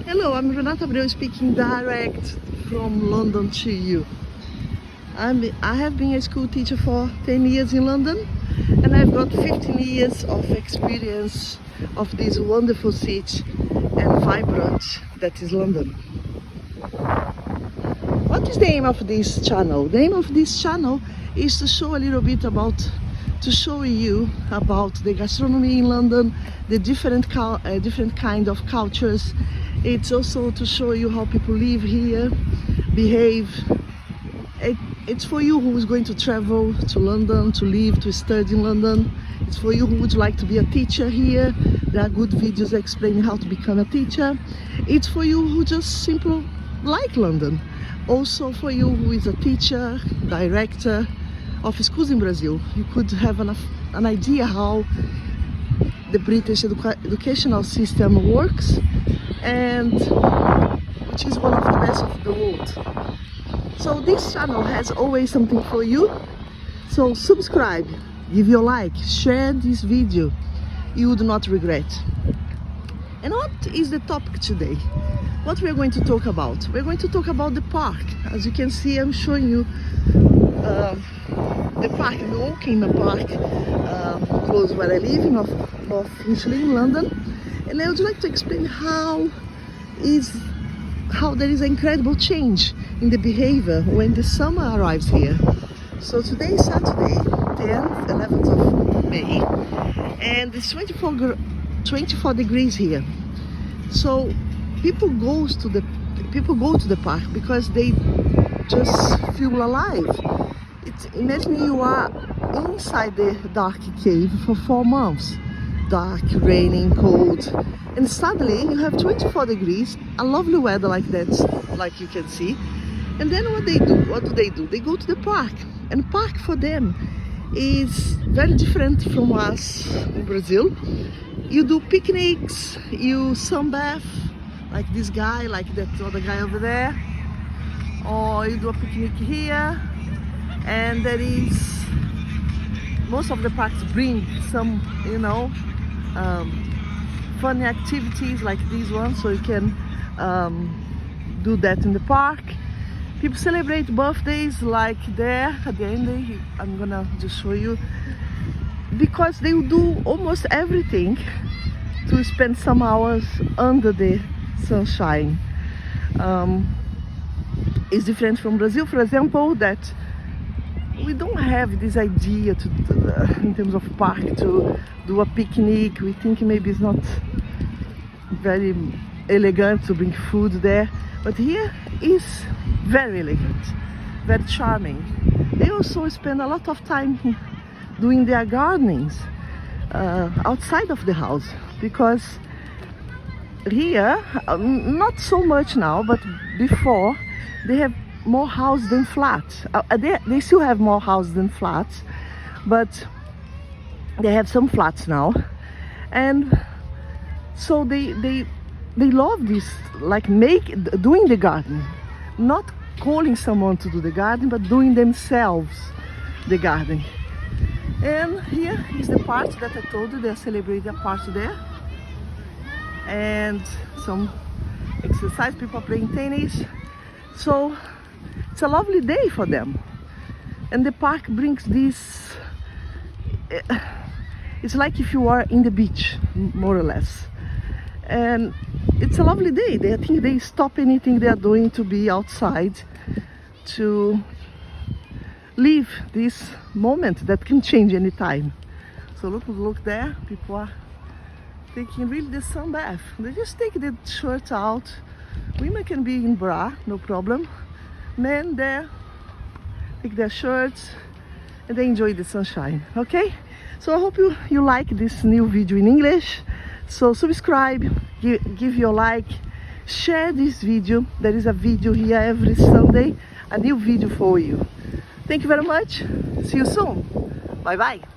Hello, I'm Renata Abreu speaking direct from London to you. I have been a school teacher for 10 years in London, and I've got 15 years of experience of this wonderful city and vibrant that is London. What is the aim of this channel? The aim of this channel is to show a little bit about, to show you about the gastronomy in London, the different kind of cultures. It's also to show you how people live here, behave. It's for you who is going to travel to London, to live, to study in London. It's for you who would like to be a teacher here. There are good videos explaining how to become a teacher. It's for you who just simply like London. Also for you who is a teacher, director of schools in Brazil. You could have an idea how the British educational system works, and which is one of the best of the world. So this channel has always something for you. So subscribe, give your like, share this video. You would not regret. And what is the topic today? What we're going to talk about? We're going to talk about the park. As you can see, I'm showing you the park. I'm walking in the park close where I live, in North Finchley in London. And I would like to explain how there is an incredible change in the behavior when the summer arrives here. So today is Saturday, 10th, 11th of May, and it's 24 degrees here. So people go to the park because they just feel alive. Imagine you are inside the dark cave for 4 months. Dark, raining, cold, and suddenly you have 24 degrees, a lovely weather like that, like you can see. And then what do they do? They go to the park, and park for them is very different from us in Brazil. You do picnics, you sunbathe, like this guy, like that other guy over there, or you do a picnic here. And there is, most of the parks bring some, funny activities like this one, so you can do that in the park. People celebrate birthdays like there at the end. I'm gonna just show you, because they will do almost everything to spend some hours under the sunshine. It's different from Brazil, for example, that we don't have this idea in terms of park to do a picnic. We think maybe it's not very elegant to bring food there, but here is very elegant, very charming. They also spend a lot of time doing their gardenings outside of the house, because here, not so much now, but before, they have more house than flats. They still have more house than flats, but they have some flats now. And so they love this, like doing the garden, not calling someone to do the garden, but doing themselves the garden. And here is the part that I told you, they're celebrating a party there, and some exercise, people are playing tennis. So it's a lovely day for them. And the park brings this, it's like if you are in the beach, more or less. And it's a lovely day. I think they stop anything they are doing to be outside, to live this moment that can change any time. So look there, people are taking really the sun bath. They just take the shirt out. Women can be in bra, no problem. Men there take their shirts and they enjoy the sunshine. Okay, so I hope you like this new video in English. So subscribe, give your like, share this video. There is a video here every Sunday, a new video for you. Thank you very much. See you soon. Bye bye.